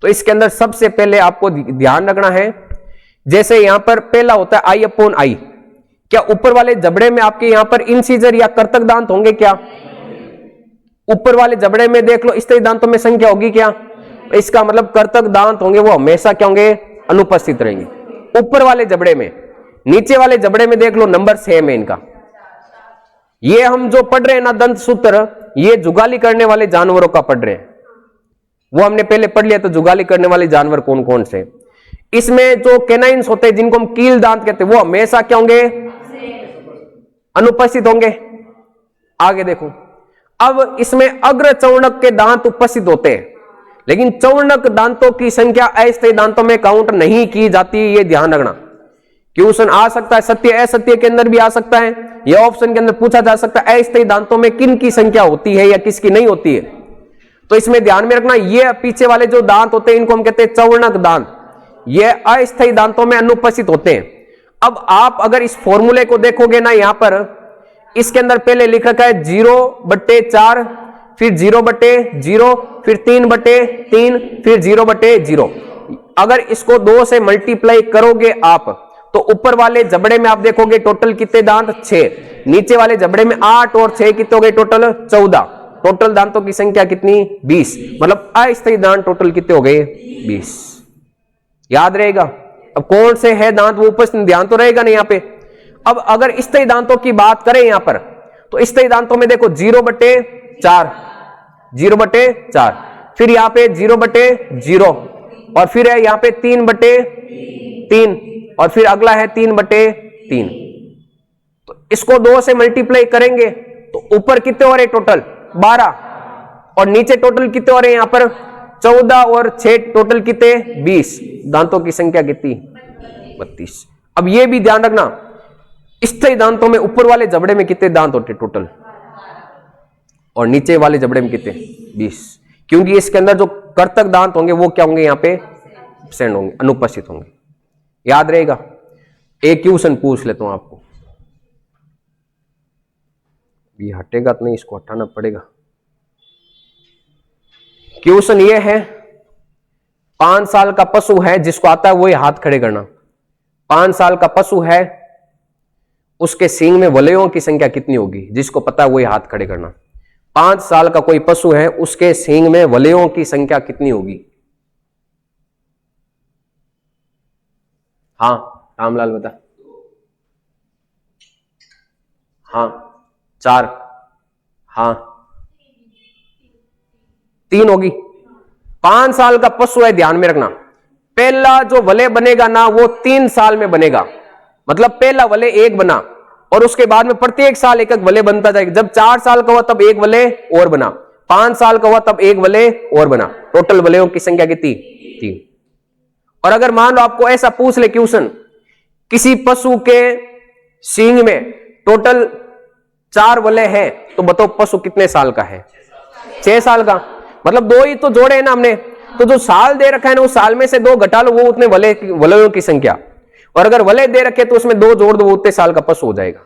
तो इसके अंदर सबसे पहले आपको ध्यान रखना है, जैसे यहां पर पहला होता है I/I, क्या ऊपर वाले जबड़े में आपके यहां पर इंसीजर या कर्तक दांत होंगे क्या, ऊपर वाले जबड़े में देख लो स्थायी दांतों में संख्या होगी क्या, इसका मतलब कर्तक दांत होंगे वो हमेशा क्या होंगे, अनुपस्थित रहेंगे ऊपर वाले जबड़े में। नीचे वाले जबड़े में देख लो नंबर सेम है इनका। ये हम जो पढ़ रहे हैं ना दंत सूत्र, ये जुगाली करने वाले जानवरों का पढ़ रहे हैं, वो हमने पहले पढ़ लिया। तो जुगाली करने वाले जानवर कौन कौन से, इसमें जो कैनाइन्स होते हैं जिनको हम कील दांत कहते हैं, वो हमेशा क्या होंगे, अनुपस्थित होंगे। आगे देखो, अब इसमें अग्र चौणक के दांत उपस्थित होते हैं, लेकिन चौणक दांतों की संख्या अस्थायी दांतों में काउंट नहीं की जाती, ये ध्यान रखना। क्वेश्चन आ सकता है सत्य असत्य के अंदर भी आ सकता है, यह ऑप्शन के अंदर पूछा जा सकता है अस्थायी दांतों में किन की संख्या होती है या किसकी नहीं होती है। तो इसमें ध्यान में रखना, ये पीछे वाले जो दांत होते हैं इनको हम कहते हैं चौणक दांत, ये अस्थायी दांतों में अनुपस्थित होते हैं। अब आप अगर इस फॉर्मूले को देखोगे ना, यहां पर इसके अंदर पहले लिख रखा है 0/4, फिर 0/0, फिर 3/3, फिर 0/0। अगर इसको 2 से मल्टीप्लाई करोगे आप, तो ऊपर वाले जबड़े में आप देखोगे टोटल कितने दांत, 6, नीचे वाले जबड़े में 8 और 6 कितने हो गए, टोटल 14। टोटल दांतों की संख्या कितनी, 20, मतलब अस्थायी दांत टोटल कितने हो गए, 20। याद रहेगा। अब कौन से है दांत वो उपस्थित, ध्यान तो रहेगा नहीं यहाँ पे। अब अगर स्थायी दांतों की बात करें यहां पर, तो स्थायी दांतों में देखो 0/4, 0/4, फिर यहां पे 0/0, और फिर है यहां पे 3/3, और फिर अगला है 3/3। तो इसको 2 से मल्टीप्लाई करेंगे तो ऊपर कितने हो रहे टोटल, 12, और नीचे टोटल कितने हो रहे हैं यहां पर, 14 और 6 टोटल कितने, 20। दांतों की संख्या कितनी, 32। अब यह भी ध्यान रखना, स्थायी दांतों में ऊपर वाले जबड़े में कितने दांत होते टोटल, और नीचे वाले जबड़े में कितने, 20, क्योंकि इसके अंदर जो कर्तक दांत होंगे वो क्या होंगे, यहां पे एब्सेंट होंगे, अनुपस्थित होंगे। याद रहेगा। एक क्वेश्चन पूछ लेता हूं आपको, ये हटेगा तो नहीं, इसको हटाना पड़ेगा। क्वेश्चन ये है, 5 साल का पशु है, जिसको आता है वही हाथ खड़े करना। 5 साल का पशु है, उसके सींग में वलयों की संख्या कितनी होगी, जिसको पता है वही हाथ खड़े करना। 5 साल का कोई पशु है, उसके सींग में वलयों की संख्या कितनी होगी। हाँ रामलाल बता। हाँ 4, हाँ 3 होगी। 5 साल का पशु है, ध्यान में रखना, पहला जो वलय बनेगा ना वो 3 साल में बनेगा, मतलब पहला वलय 1 बना और उसके बाद में प्रत्येक साल एक एक वलय बनता जाएगा। जब 4 साल का हुआ तब एक वलय और बना, 5 साल का हुआ तब एक वलय और बना, टोटल वलयों की संख्या कितनी? 3। और अगर मान लो आपको ऐसा पूछ ले क्वेश्चन, किसी पशु के सींग में टोटल 4 वलय है, तो बताओ पशु कितने साल का है? 6 साल का। मतलब 2 ही तो जोड़े हैं ना हमने, तो जो साल दे रखा है ना उस साल में से 2 घटा लो, वो उतने वलयों की संख्या। और अगर वलय दे रखे तो उसमें 2 जोड़ दो, वो उतने साल का पशु हो जाएगा।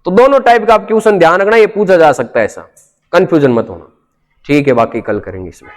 तो दोनों टाइप का आप क्वेश्चन ध्यान रखना, ये पूछा जा सकता है, ऐसा कंफ्यूजन मत होना। ठीक है, बाकी कल करेंगे इसमें।